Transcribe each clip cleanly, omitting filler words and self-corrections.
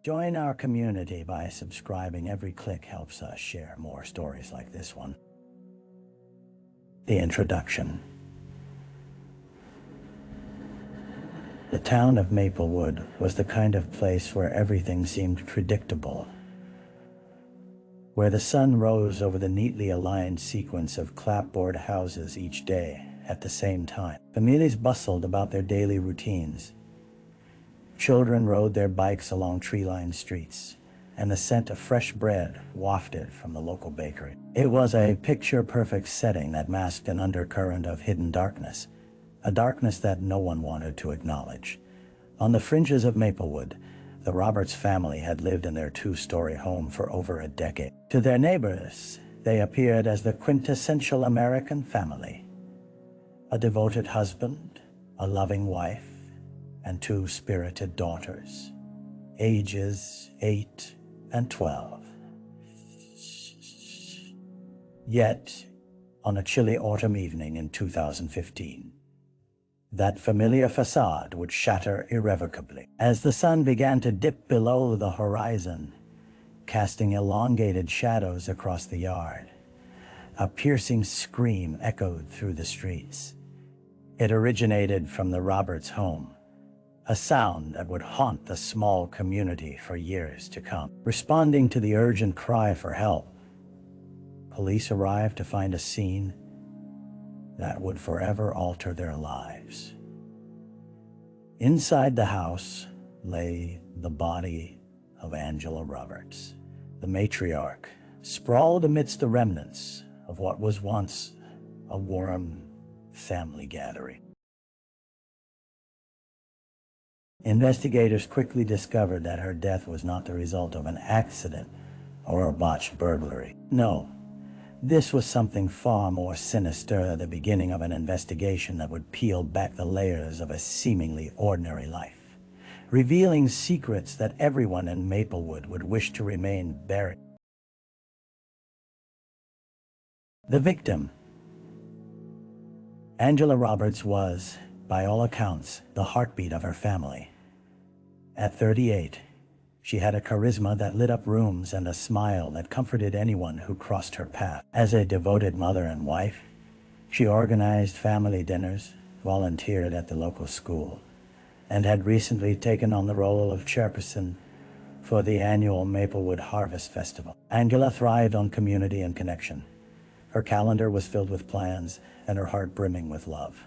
Join our community by subscribing. Every click helps us share more stories like this one. The introduction. The town of Maplewood was the kind of place where everything seemed predictable, where the sun rose over the neatly aligned sequence of clapboard houses each day at the same time. Families bustled about their daily routines. Children rode their bikes along tree-lined streets, and the scent of fresh bread wafted from the local bakery. It was a picture-perfect setting that masked an undercurrent of hidden darkness, a darkness that no one wanted to acknowledge. On the fringes of Maplewood, the Roberts family had lived in their two-story home for over a decade. To their neighbors, they appeared as the quintessential American family. A devoted husband, a loving wife, and two spirited daughters, ages 8 and 12. Yet, on a chilly autumn evening in 2015, that familiar facade would shatter irrevocably. As the sun began to dip below the horizon, casting elongated shadows across the yard, a piercing scream echoed through the streets. It originated from the Roberts home, a sound that would haunt the small community for years to come. Responding to the urgent cry for help, police arrived to find a scene that would forever alter their lives. Inside the house lay the body of Angela Roberts, the matriarch, sprawled amidst the remnants of what was once a warm family gathering. Investigators quickly discovered that her death was not the result of an accident or a botched burglary. No. This was something far more sinister, the beginning of an investigation that would peel back the layers of a seemingly ordinary life, revealing secrets that everyone in Maplewood would wish to remain buried. The victim. Angela Roberts was, by all accounts, the heartbeat of her family. At 38, she had a charisma that lit up rooms and a smile that comforted anyone who crossed her path. As a devoted mother and wife, she organized family dinners, volunteered at the local school, and had recently taken on the role of chairperson for the annual Maplewood Harvest Festival. Angela thrived on community and connection. Her calendar was filled with plans and her heart brimming with love.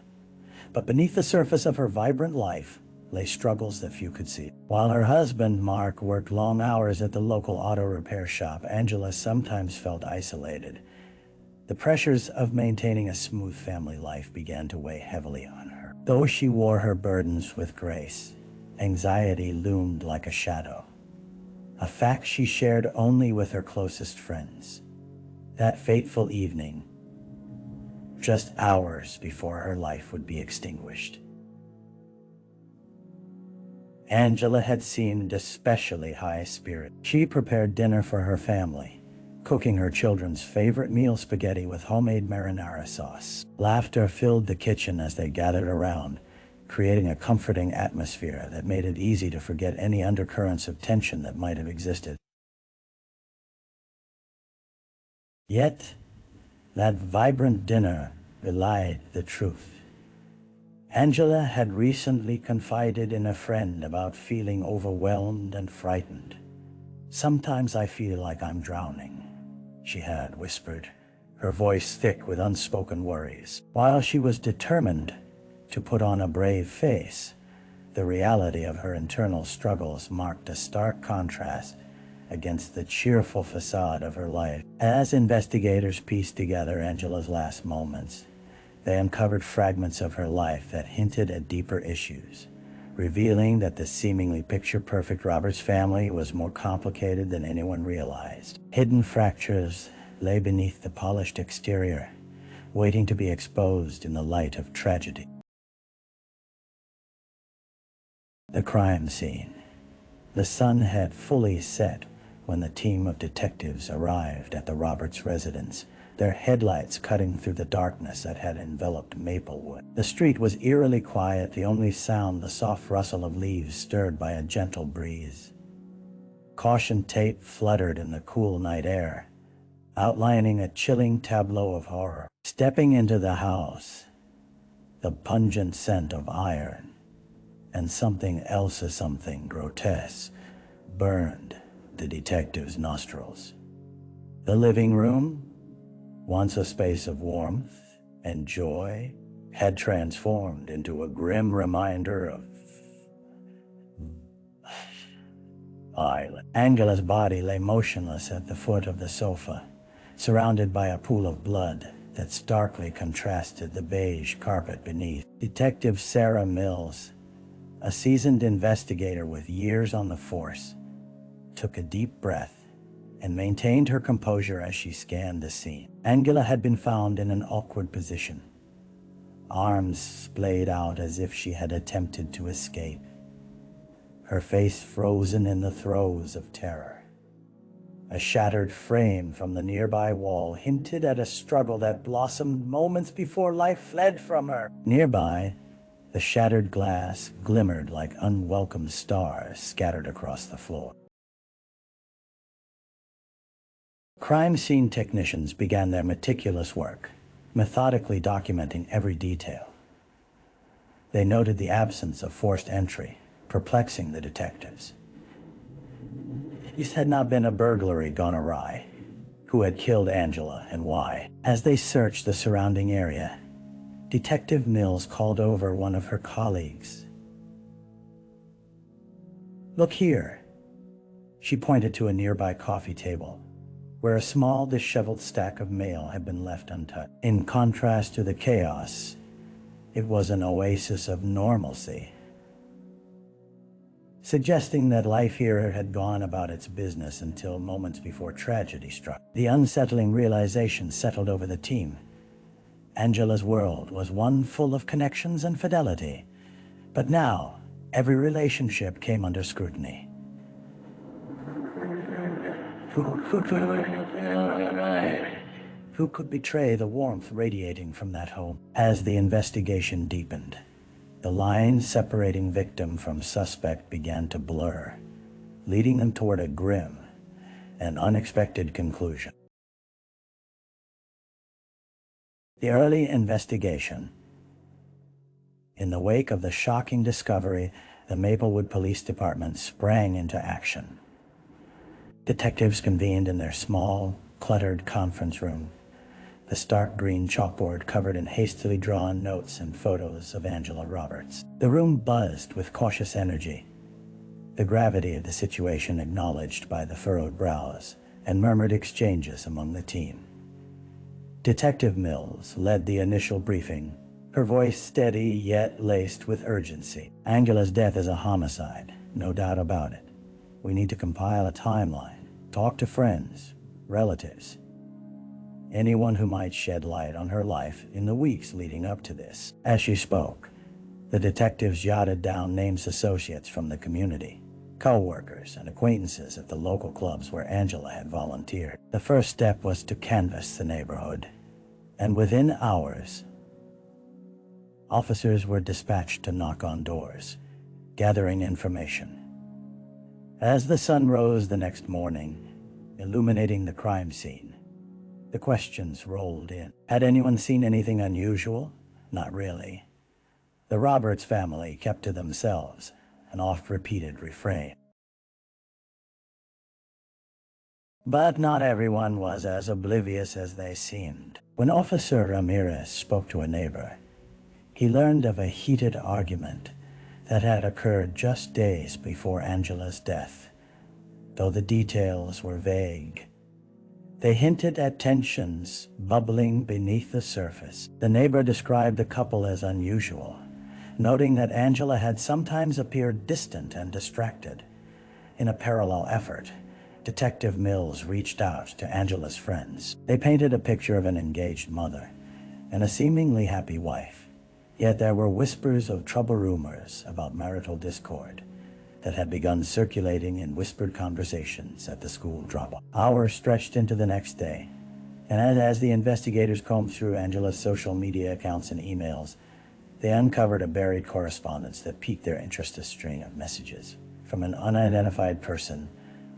But beneath the surface of her vibrant life lay struggles that few could see. While her husband, Mark, worked long hours at the local auto repair shop, Angela sometimes felt isolated. The pressures of maintaining a smooth family life began to weigh heavily on her. Though she wore her burdens with grace, anxiety loomed like a shadow, a fact she shared only with her closest friends. That fateful evening, just hours before her life would be extinguished, Angela had seemed especially high-spirited. She prepared dinner for her family, cooking her children's favorite meal, spaghetti with homemade marinara sauce. Laughter filled the kitchen as they gathered around, creating a comforting atmosphere that made it easy to forget any undercurrents of tension that might have existed. Yet, that vibrant dinner belied the truth. Angela had recently confided in a friend about feeling overwhelmed and frightened. "Sometimes I feel like I'm drowning," she had whispered, her voice thick with unspoken worries. While she was determined to put on a brave face, the reality of her internal struggles marked a stark contrast against the cheerful facade of her life. As investigators pieced together Angela's last moments, they uncovered fragments of her life that hinted at deeper issues, revealing that the seemingly picture-perfect Roberts family was more complicated than anyone realized. Hidden fractures lay beneath the polished exterior, waiting to be exposed in the light of tragedy. The crime scene. The sun had fully set when the team of detectives arrived at the Roberts residence, their headlights cutting through the darkness that had enveloped Maplewood. The street was eerily quiet, the only sound the soft rustle of leaves stirred by a gentle breeze. Caution tape fluttered in the cool night air, outlining a chilling tableau of horror. Stepping into the house, the pungent scent of iron and something grotesque burned the detective's nostrils. The living room, once a space of warmth and joy, had transformed into a grim reminder of violence. Angela's body lay motionless at the foot of the sofa, surrounded by a pool of blood that starkly contrasted the beige carpet beneath. Detective Sarah Mills, a seasoned investigator with years on the force, took a deep breath and maintained her composure as she scanned the scene. Angela had been found in an awkward position, arms splayed out as if she had attempted to escape, her face frozen in the throes of terror. A shattered frame from the nearby wall hinted at a struggle that blossomed moments before life fled from her. Nearby, the shattered glass glimmered like unwelcome stars scattered across the floor. Crime scene technicians began their meticulous work, methodically documenting every detail. They noted the absence of forced entry, perplexing the detectives. This had not been a burglary gone awry. Who had killed Angela and why? As they searched the surrounding area, Detective Mills called over one of her colleagues. "Look here." She pointed to a nearby coffee table, where a small, disheveled stack of mail had been left untouched. In contrast to the chaos, it was an oasis of normalcy, suggesting that life here had gone about its business until moments before tragedy struck. The unsettling realization settled over the team. Angela's world was one full of connections and fidelity, but now every relationship came under scrutiny. Who could betray the warmth radiating from that home? As the investigation deepened, the line separating victim from suspect began to blur, leading them toward a grim and unexpected conclusion. The early investigation. In the wake of the shocking discovery, the Maplewood Police Department sprang into action. Detectives convened in their small, cluttered conference room, the stark green chalkboard covered in hastily drawn notes and photos of Angela Roberts. The room buzzed with cautious energy, the gravity of the situation acknowledged by the furrowed brows and murmured exchanges among the team. Detective Mills led the initial briefing, her voice steady yet laced with urgency. "Angela's death is a homicide, no doubt about it. We need to compile a timeline, talk to friends, relatives, anyone who might shed light on her life in the weeks leading up to this." As she spoke, the detectives jotted down names of associates from the community, co-workers and acquaintances at the local clubs where Angela had volunteered. The first step was to canvass the neighborhood, and within hours, officers were dispatched to knock on doors, gathering information. As the sun rose the next morning, illuminating the crime scene, the questions rolled in. Had anyone seen anything unusual? Not really. The Roberts family kept to themselves, an oft-repeated refrain. But not everyone was as oblivious as they seemed. When Officer Ramirez spoke to a neighbor, he learned of a heated argument that had occurred just days before Angela's death. Though the details were vague, they hinted at tensions bubbling beneath the surface. The neighbor described the couple as unusual, noting that Angela had sometimes appeared distant and distracted. In a parallel effort, Detective Mills reached out to Angela's friends. They painted a picture of an engaged mother and a seemingly happy wife. Yet there were whispers of trouble, rumors about marital discord that had begun circulating in whispered conversations at the school drop-off. Hours stretched into the next day, and as the investigators combed through Angela's social media accounts and emails, they uncovered a buried correspondence that piqued their interest. A string of messages from an unidentified person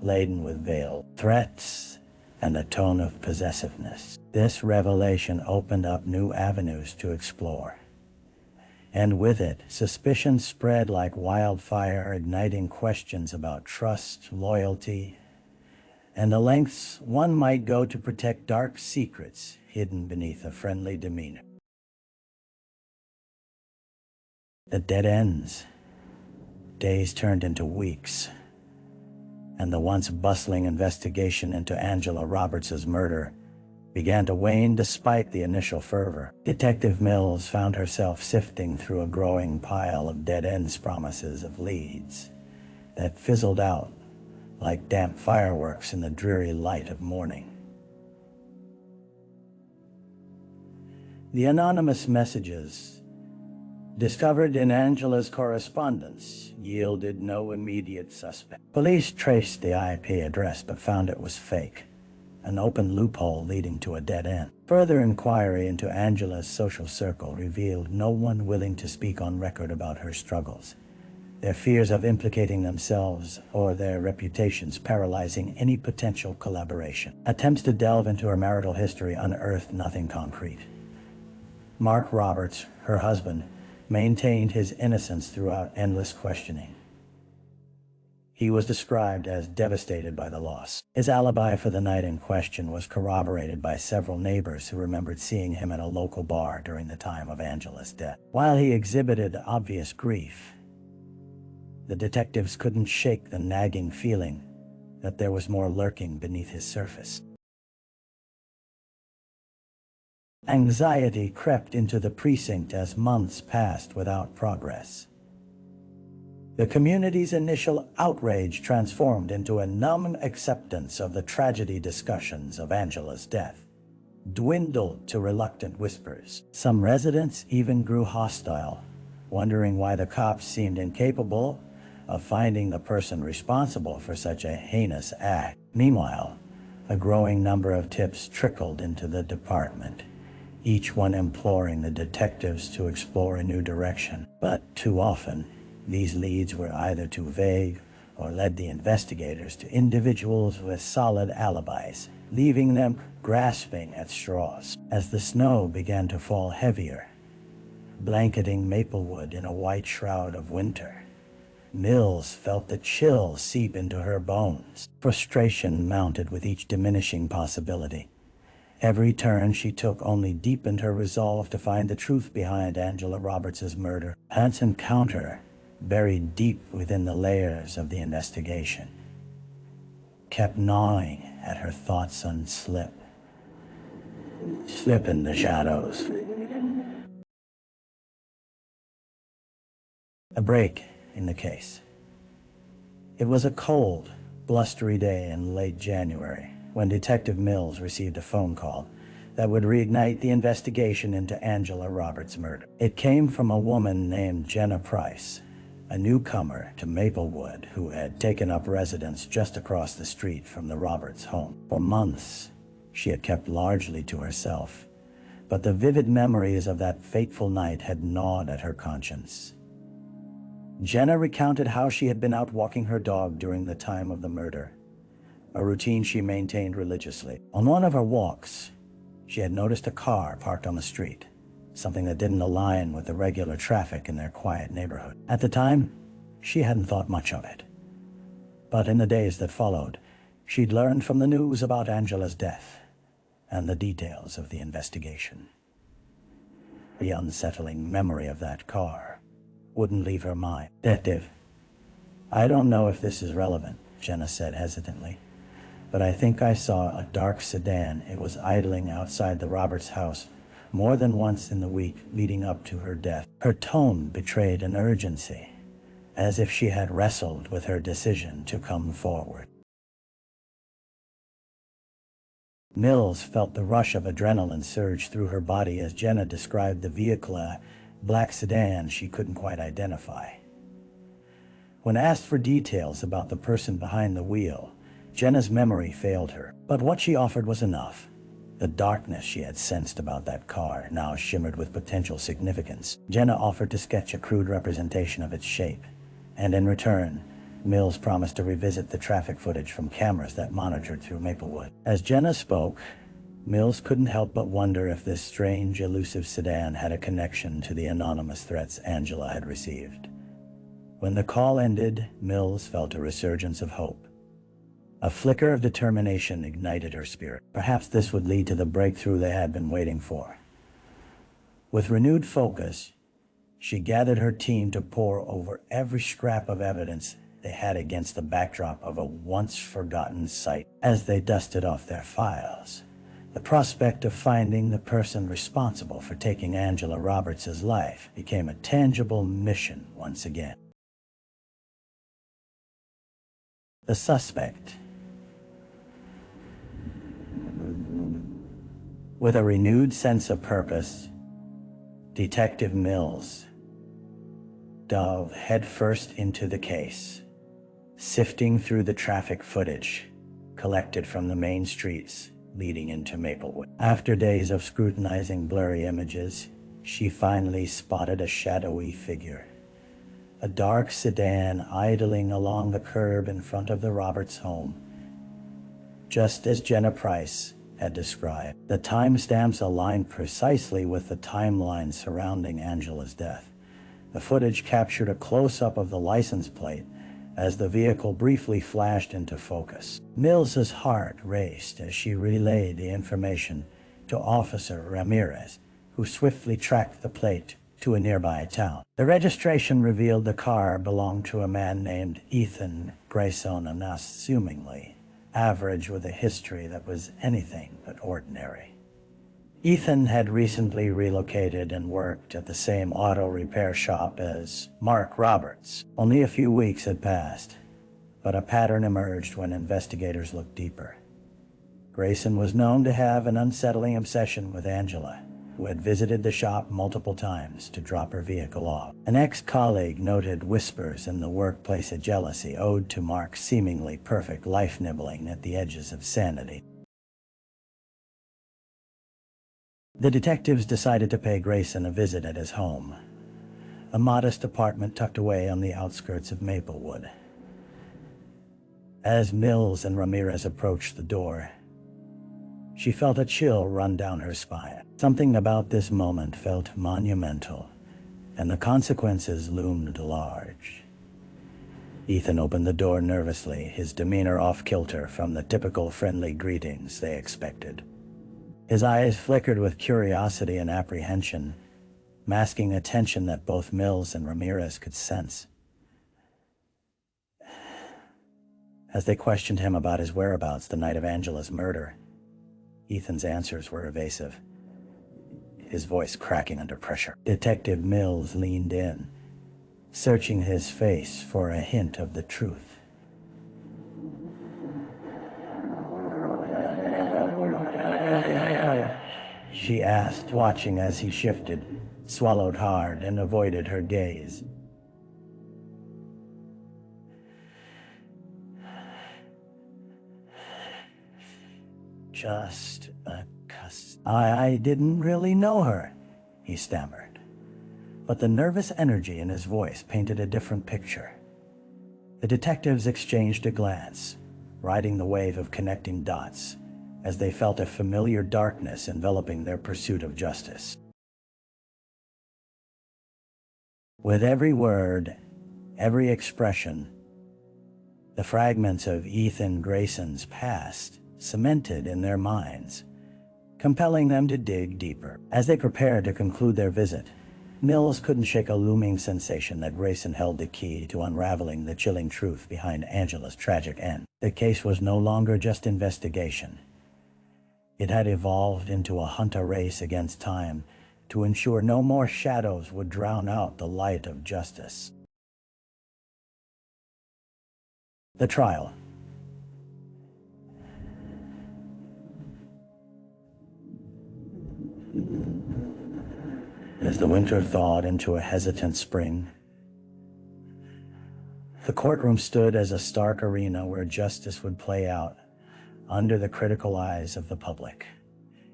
laden with veiled threats and a tone of possessiveness. This revelation opened up new avenues to explore. And with it, suspicion spread like wildfire, igniting questions about trust, loyalty, and the lengths one might go to protect dark secrets hidden beneath a friendly demeanor. The dead ends. Days turned into weeks, and the once bustling investigation into Angela Roberts' murder began to wane despite the initial fervor. Detective Mills found herself sifting through a growing pile of dead-ends promises of leads that fizzled out like damp fireworks in the dreary light of morning. The anonymous messages discovered in Angela's correspondence yielded no immediate suspect. Police traced the IP address but found it was fake, an open loophole leading to a dead end. Further inquiry into Angela's social circle revealed no one willing to speak on record about her struggles, their fears of implicating themselves or their reputations paralyzing any potential collaboration. Attempts to delve into her marital history unearthed nothing concrete. Mark Roberts, her husband, maintained his innocence throughout endless questioning. He was described as devastated by the loss. His alibi for the night in question was corroborated by several neighbors who remembered seeing him at a local bar during the time of Angela's death. While he exhibited obvious grief, the detectives couldn't shake the nagging feeling that there was more lurking beneath his surface. Anxiety crept into the precinct as months passed without progress. The community's initial outrage transformed into a numb acceptance of the tragedy. Discussions of Angela's death dwindled to reluctant whispers. Some residents even grew hostile, wondering why the cops seemed incapable of finding the person responsible for such a heinous act. Meanwhile, a growing number of tips trickled into the department, each one imploring the detectives to explore a new direction. But too often, these leads were either too vague or led the investigators to individuals with solid alibis, leaving them grasping at straws. As the snow began to fall heavier, blanketing Maplewood in a white shroud of winter, Mills felt the chill seep into her bones. Frustration mounted with each diminishing possibility. Every turn she took only deepened her resolve to find the truth behind Angela Roberts' murder. Hans' encounter, buried deep within the layers of the investigation, kept gnawing at her thoughts on slip in the shadows. A break in the case. It was a cold, blustery day in late January when Detective Mills received a phone call that would reignite the investigation into Angela Roberts' murder. It came from a woman named Jenna Price, a newcomer to Maplewood who had taken up residence just across the street from the Roberts home. For months, she had kept largely to herself, but the vivid memories of that fateful night had gnawed at her conscience. Jenna recounted how she had been out walking her dog during the time of the murder, a routine she maintained religiously. On one of her walks, she had noticed a car parked on the street, something that didn't align with the regular traffic in their quiet neighborhood. At the time, she hadn't thought much of it. But in the days that followed, she'd learned from the news about Angela's death and the details of the investigation. The unsettling memory of that car wouldn't leave her mind. Detective, I don't know if this is relevant, Jenna said hesitantly, but I think I saw a dark sedan. It was idling outside the Roberts house more than once in the week leading up to her death. Her tone betrayed an urgency, as if she had wrestled with her decision to come forward. Mills felt the rush of adrenaline surge through her body as Jenna described the vehicle, a black sedan she couldn't quite identify. When asked for details about the person behind the wheel, Jenna's memory failed her, but what she offered was enough. The darkness she had sensed about that car now shimmered with potential significance. Jenna offered to sketch a crude representation of its shape, and in return, Mills promised to revisit the traffic footage from cameras that monitored through Maplewood. As Jenna spoke, Mills couldn't help but wonder if this strange, elusive sedan had a connection to the anonymous threats Angela had received. When the call ended, Mills felt a resurgence of hope. A flicker of determination ignited her spirit. Perhaps this would lead to the breakthrough they had been waiting for. With renewed focus, she gathered her team to pore over every scrap of evidence they had against the backdrop of a once-forgotten site. As they dusted off their files, the prospect of finding the person responsible for taking Angela Roberts' life became a tangible mission once again. The suspect. With a renewed sense of purpose, Detective Mills dove headfirst into the case, sifting through the traffic footage collected from the main streets leading into Maplewood. After days of scrutinizing blurry images, she finally spotted a shadowy figure, a dark sedan idling along the curb in front of the Roberts home, just as Jenna Price had described. The timestamps aligned precisely with the timeline surrounding Angela's death. The footage captured a close-up of the license plate as the vehicle briefly flashed into focus. Mills's heart raced as she relayed the information to Officer Ramirez, who swiftly tracked the plate to a nearby town. The registration revealed the car belonged to a man named Ethan Grayson, unassumingly average with a history that was anything but ordinary. Ethan had recently relocated and worked at the same auto repair shop as Mark Roberts. Only a few weeks had passed, but a pattern emerged when investigators looked deeper. Grayson was known to have an unsettling obsession with Angela, who had visited the shop multiple times to drop her vehicle off. An ex-colleague noted whispers in the workplace of jealousy owed to Mark's seemingly perfect life nibbling at the edges of sanity. The detectives decided to pay Grayson a visit at his home, a modest apartment tucked away on the outskirts of Maplewood. As Mills and Ramirez approached the door, she felt a chill run down her spine. Something about this moment felt monumental, and the consequences loomed large. Ethan opened the door nervously, his demeanor off-kilter from the typical friendly greetings they expected. His eyes flickered with curiosity and apprehension, masking a tension that both Mills and Ramirez could sense. As they questioned him about his whereabouts the night of Angela's murder, Ethan's answers were evasive, his voice cracking under pressure. Detective Mills leaned in, searching his face for a hint of the truth. She asked, watching as he shifted, swallowed hard, and avoided her gaze. Just a cuss. I didn't really know her, he stammered. But the nervous energy in his voice painted a different picture. The detectives exchanged a glance, riding the wave of connecting dots, as they felt a familiar darkness enveloping their pursuit of justice. With every word, every expression, the fragments of Ethan Grayson's past cemented in their minds, compelling them to dig deeper. As they prepared to conclude their visit, Mills couldn't shake a looming sensation that Grayson held the key to unraveling the chilling truth behind Angela's tragic end. The case was no longer just investigation. It had evolved into a hunter race against time to ensure no more shadows would drown out the light of justice. The trial. As the winter thawed into a hesitant spring, the courtroom stood as a stark arena where justice would play out under the critical eyes of the public,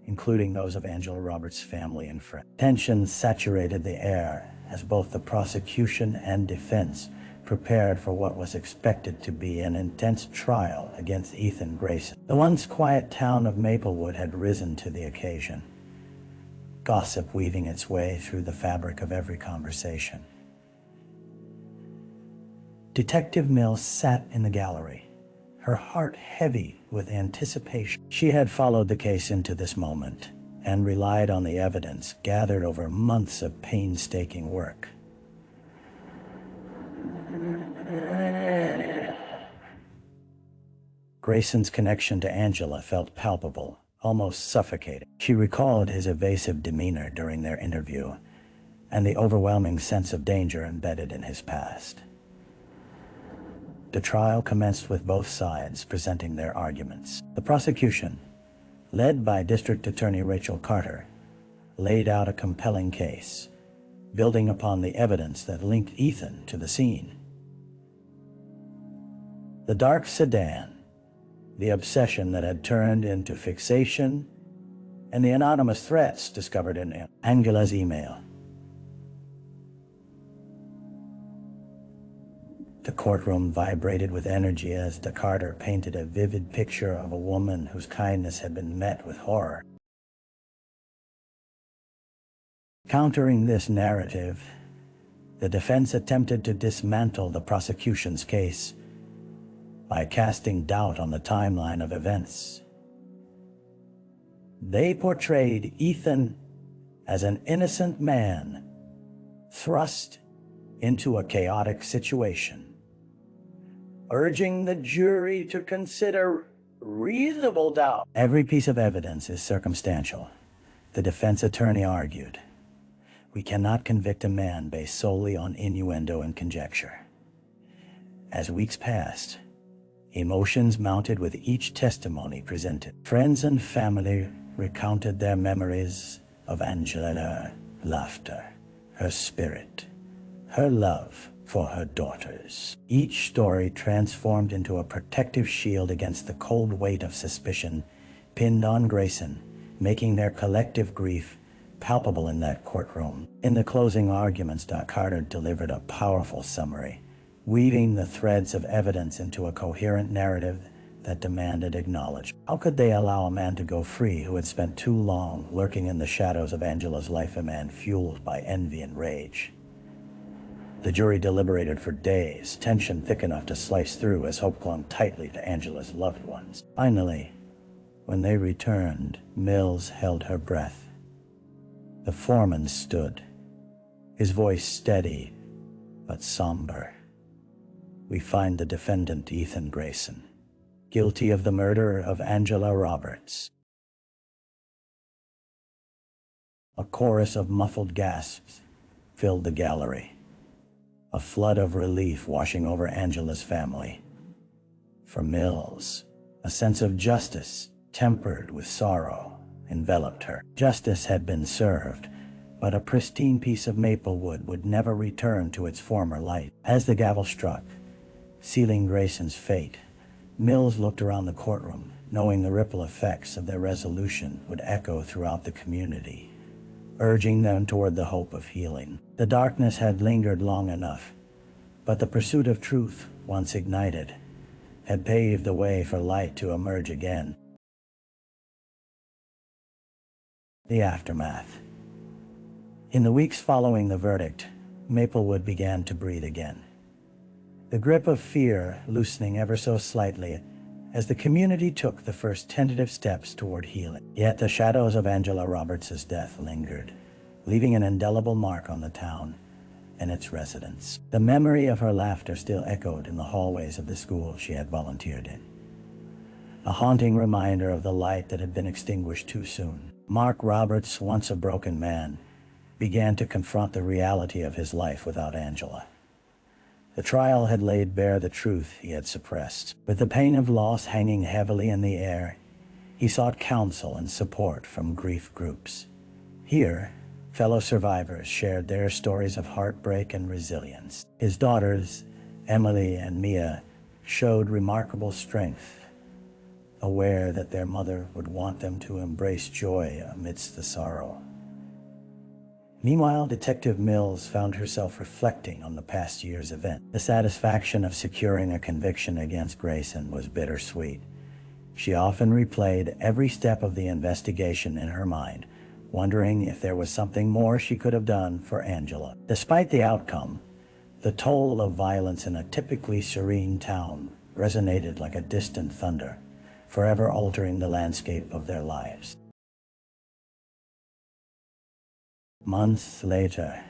including those of Angela Roberts' family and friends. Tension saturated the air as both the prosecution and defense prepared for what was expected to be an intense trial against Ethan Grayson. The once quiet town of Maplewood had risen to the occasion, gossip weaving its way through the fabric of every conversation. Detective Mills sat in the gallery, her heart heavy with anticipation. She had followed the case into this moment and relied on the evidence gathered over months of painstaking work. Grayson's connection to Angela felt palpable, almost suffocating. She recalled his evasive demeanor during their interview and the overwhelming sense of danger embedded in his past. The trial commenced with both sides presenting their arguments. The prosecution, led by District Attorney Rachel Carter, laid out a compelling case, building upon the evidence that linked Ethan to the scene. The dark sedan, the obsession that had turned into fixation, and the anonymous threats discovered in Angela's email. The courtroom vibrated with energy as Carter painted a vivid picture of a woman whose kindness had been met with horror. Countering this narrative, the defense attempted to dismantle the prosecution's case by casting doubt on the timeline of events. They portrayed Ethan as an innocent man thrust into a chaotic situation, urging the jury to consider reasonable doubt. Every piece of evidence is circumstantial, the defense attorney argued. We cannot convict a man based solely on innuendo and conjecture. As weeks passed, emotions mounted with each testimony presented. Friends and family recounted their memories of Angela, laughter, her spirit, her love for her daughters. Each story transformed into a protective shield against the cold weight of suspicion pinned on Grayson, making their collective grief palpable in that courtroom. In the closing arguments, Carter delivered a powerful summary, weaving the threads of evidence into a coherent narrative that demanded acknowledgement. How could they allow a man to go free who had spent too long lurking in the shadows of Angela's life, a man fueled by envy and rage? The jury deliberated for days, tension thick enough to slice through as hope clung tightly to Angela's loved ones. Finally, when they returned, Mills held her breath. The foreman stood, his voice steady but somber. We find the defendant, Ethan Grayson, guilty of the murder of Angela Roberts. A chorus of muffled gasps filled the gallery, a flood of relief washing over Angela's family. For Mills, a sense of justice tempered with sorrow enveloped her. Justice had been served, but a pristine piece of Maplewood would never return to its former light. As the gavel struck, sealing Grayson's fate, Mills looked around the courtroom, knowing the ripple effects of their resolution would echo throughout the community, urging them toward the hope of healing. The darkness had lingered long enough, but the pursuit of truth, once ignited, had paved the way for light to emerge again. The aftermath. In the weeks following the verdict, Maplewood began to breathe again, the grip of fear loosening ever so slightly as the community took the first tentative steps toward healing. Yet the shadows of Angela Roberts' death lingered, leaving an indelible mark on the town and its residents. The memory of her laughter still echoed in the hallways of the school she had volunteered in, a haunting reminder of the light that had been extinguished too soon. Mark Roberts, once a broken man, began to confront the reality of his life without Angela. The trial had laid bare the truth he had suppressed. With the pain of loss hanging heavily in the air, he sought counsel and support from grief groups. Here, fellow survivors shared their stories of heartbreak and resilience. His daughters, Emily and Mia, showed remarkable strength, aware that their mother would want them to embrace joy amidst the sorrow. Meanwhile, Detective Mills found herself reflecting on the past year's event. The satisfaction of securing a conviction against Grayson was bittersweet. She often replayed every step of the investigation in her mind, wondering if there was something more she could have done for Angela. Despite the outcome, the toll of violence in a typically serene town resonated like a distant thunder, forever altering the landscape of their lives. Months later,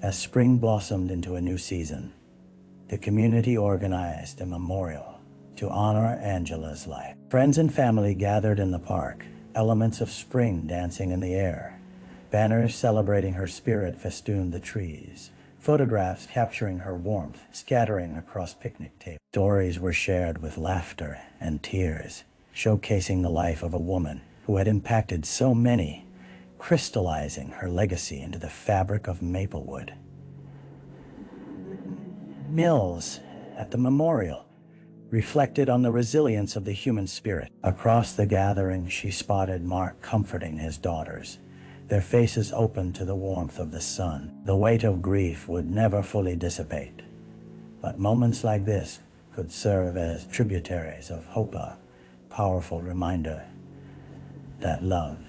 as spring blossomed into a new season, the community organized a memorial to honor Angela's life. Friends and family gathered in the park, elements of spring dancing in the air. Banners celebrating her spirit festooned the trees, photographs capturing her warmth scattering across picnic tables. Stories were shared with laughter and tears, showcasing the life of a woman who had impacted so many, crystallizing her legacy into the fabric of Maplewood. Mills, at the memorial, reflected on the resilience of the human spirit. Across the gathering, she spotted Mark comforting his daughters, their faces open to the warmth of the sun. The weight of grief would never fully dissipate, but moments like this could serve as tributaries of hope, a powerful reminder that love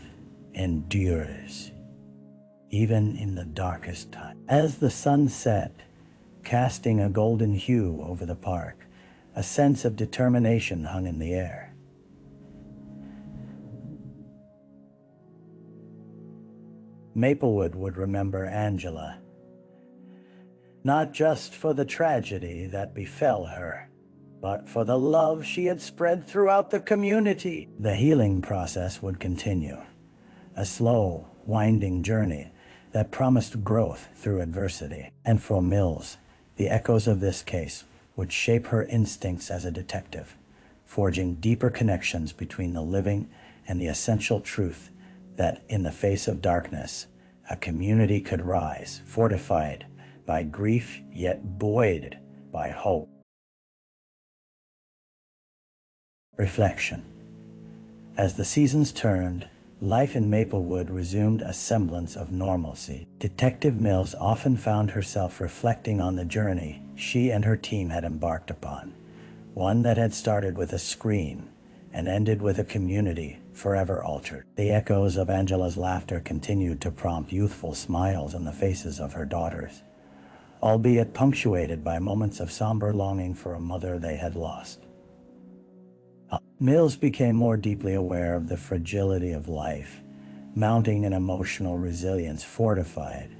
endures, even in the darkest time. As the sun set, casting a golden hue over the park, a sense of determination hung in the air. Maplewood would remember Angela, not just for the tragedy that befell her, but for the love she had spread throughout the community. The healing process would continue, a slow, winding journey that promised growth through adversity. And for Mills, the echoes of this case would shape her instincts as a detective, forging deeper connections between the living and the essential truth that in the face of darkness, a community could rise, fortified by grief yet buoyed by hope. Reflection. As the seasons turned, life in Maplewood resumed a semblance of normalcy. Detective Mills often found herself reflecting on the journey she and her team had embarked upon, one that had started with a scream and ended with a community forever altered. The echoes of Angela's laughter continued to prompt youthful smiles on the faces of her daughters, albeit punctuated by moments of somber longing for a mother they had lost. Mills became more deeply aware of the fragility of life, mounting an emotional resilience fortified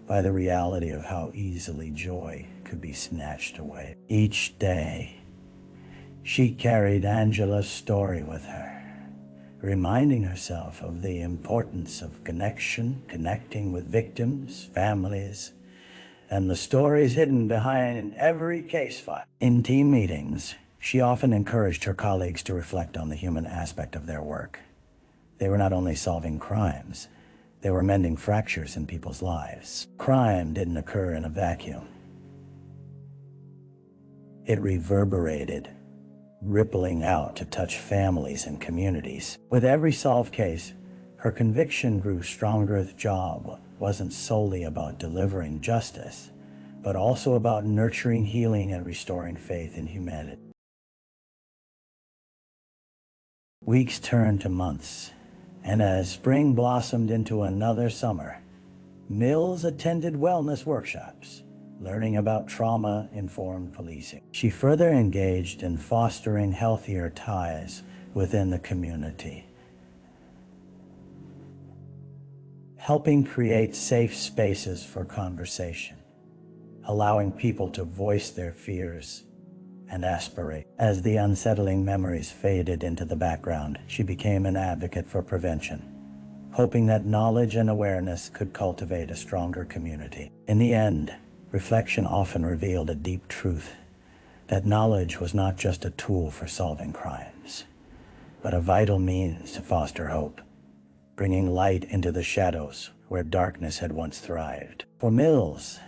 by the reality of how easily joy could be snatched away. Each day, she carried Angela's story with her, reminding herself of the importance of connecting with victims, families, and the stories hidden behind every case file. In team meetings, she often encouraged her colleagues to reflect on the human aspect of their work. They were not only solving crimes, they were mending fractures in people's lives. Crime didn't occur in a vacuum. It reverberated, rippling out to touch families and communities. With every solved case, her conviction grew stronger. The job wasn't solely about delivering justice, but also about nurturing healing and restoring faith in humanity. Weeks turned to months, and as spring blossomed into another summer, Mills attended wellness workshops, learning about trauma-informed policing. She further engaged in fostering healthier ties within the community, helping create safe spaces for conversation, allowing people to voice their fears and aspirate. As the unsettling memories faded into the background, she became an advocate for prevention, hoping that knowledge and awareness could cultivate a stronger community. In the end, reflection often revealed a deep truth, that knowledge was not just a tool for solving crimes, but a vital means to foster hope, bringing light into the shadows where darkness had once thrived. For Mills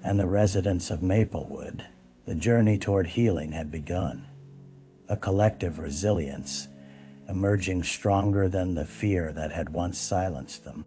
and the residents of Maplewood, the journey toward healing had begun, a collective resilience emerging stronger than the fear that had once silenced them.